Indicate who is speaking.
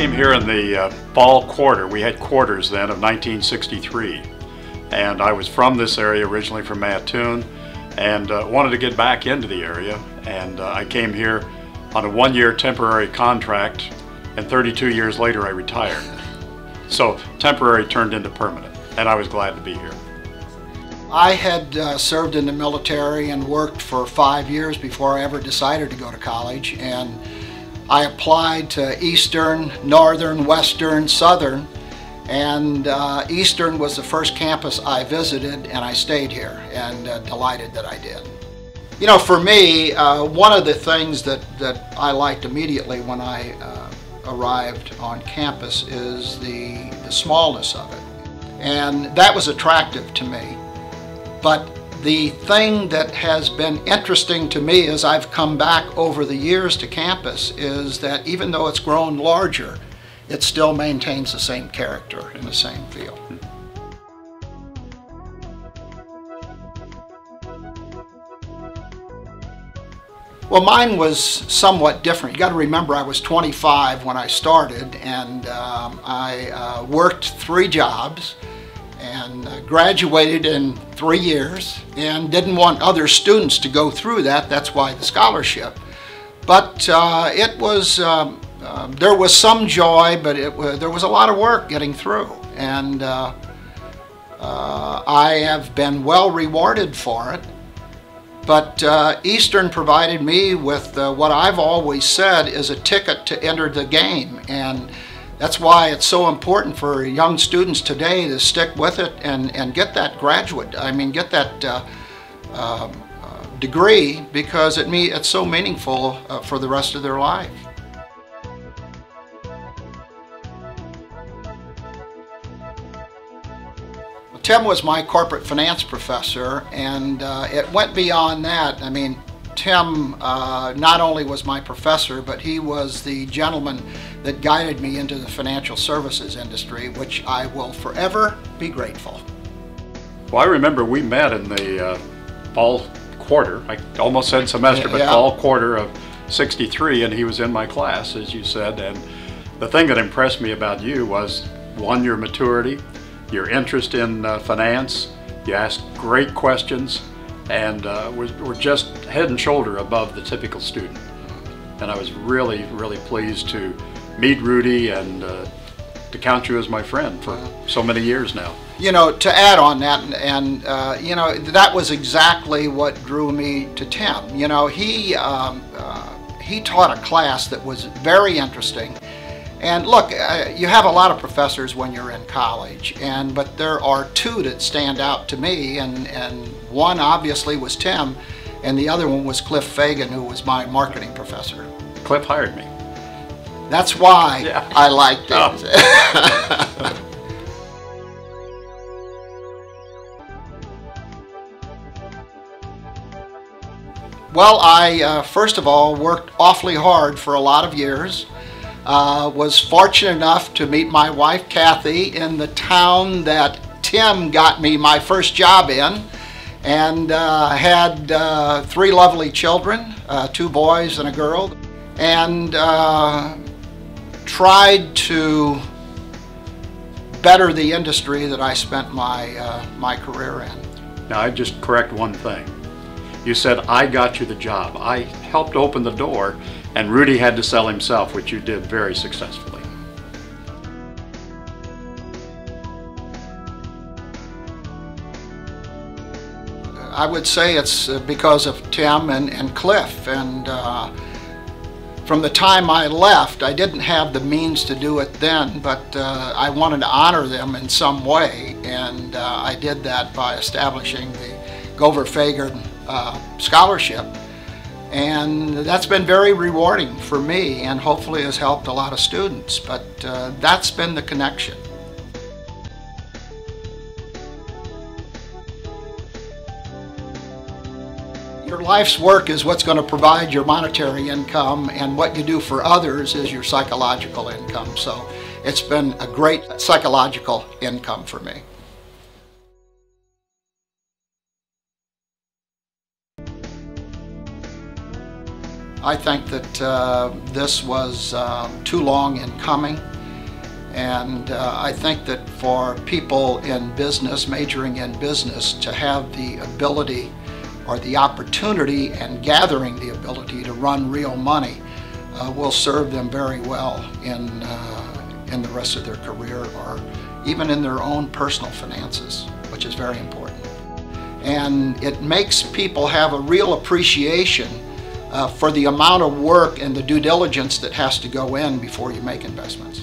Speaker 1: came here in the fall quarter. We had quarters then of 1963. And I was from this area originally, from Mattoon, and wanted to get back into the area. And I came here on a one-year temporary contract, and 32 years later I retired. So temporary turned into permanent, and I was glad to be here.
Speaker 2: I had served in the military and worked for 5 years before I ever decided to go to college, and I applied to Eastern, Northern, Western, Southern, and Eastern was the first campus I visited, and I stayed here, and delighted that I did. You know, for me, one of the things that I liked immediately when I arrived on campus is the smallness of it, and that was attractive to me. But the thing that has been interesting to me as I've come back over the years to campus is that even though it's grown larger, it still maintains the same character and the same feel. Well, mine was somewhat different. You got to remember, I was 25 when I started, and I worked 3 jobs and graduated in 3 years, and didn't want other students to go through that. That's why the scholarship. But it was there was some joy, but there was a lot of work getting through, and I have been well rewarded for it. But Eastern provided me with what I've always said is a ticket to enter the game, and that's why it's so important for young students today to stick with it and get that graduate, get that degree, because it's so meaningful for the rest of their life. Tim was my corporate finance professor, and it went beyond that. Tim not only was my professor, but he was the gentleman that guided me into the financial services industry, which I will forever be grateful.
Speaker 1: Well, I remember we met in the fall quarter, I almost said semester, but
Speaker 2: yeah.
Speaker 1: Fall quarter of '63, and he was in my class, as you said. And the thing that impressed me about you was, one, your maturity, your interest in finance. You asked great questions, and we're just head and shoulder above the typical student. And I was really, really pleased to meet Rudy and to count you as my friend for so many years now.
Speaker 2: You know, to add on that, and you know, that was exactly what drew me to Tim. You know, he taught a class that was very interesting. And look, you have a lot of professors when you're in college, but there are 2 that stand out to me, and one obviously was Tim, and the other one was Cliff Fagan, who was my marketing professor.
Speaker 1: Cliff hired me.
Speaker 2: That's why I liked it.
Speaker 1: Oh.
Speaker 2: Well, I first of all worked awfully hard for a lot of years. Was fortunate enough to meet my wife Kathy in the town that Tim got me my first job in, and had 3 lovely children, 2 boys and a girl, and tried to better the industry that I spent my career in.
Speaker 1: Now, I'd just correct one thing. You said I got you the job. I helped open the door, and Rudy had to sell himself, which you did very successfully.
Speaker 2: I would say it's because of Tim and Cliff, and from the time I left, I didn't have the means to do it then, but I wanted to honor them in some way, and I did that by establishing the Gover Fagan scholarship. And that's been very rewarding for me, and hopefully has helped a lot of students, but that's been the connection. Your life's work is what's going to provide your monetary income, and what you do for others is your psychological income. So it's been a great psychological income for me. I think that this was too long in coming. And I think that for people in business, majoring in business, to have the ability or the opportunity and gathering the ability to run real money will serve them very well in the rest of their career, or even in their own personal finances, which is very important. And it makes people have a real appreciation for the amount of work and the due diligence that has to go in before you make investments.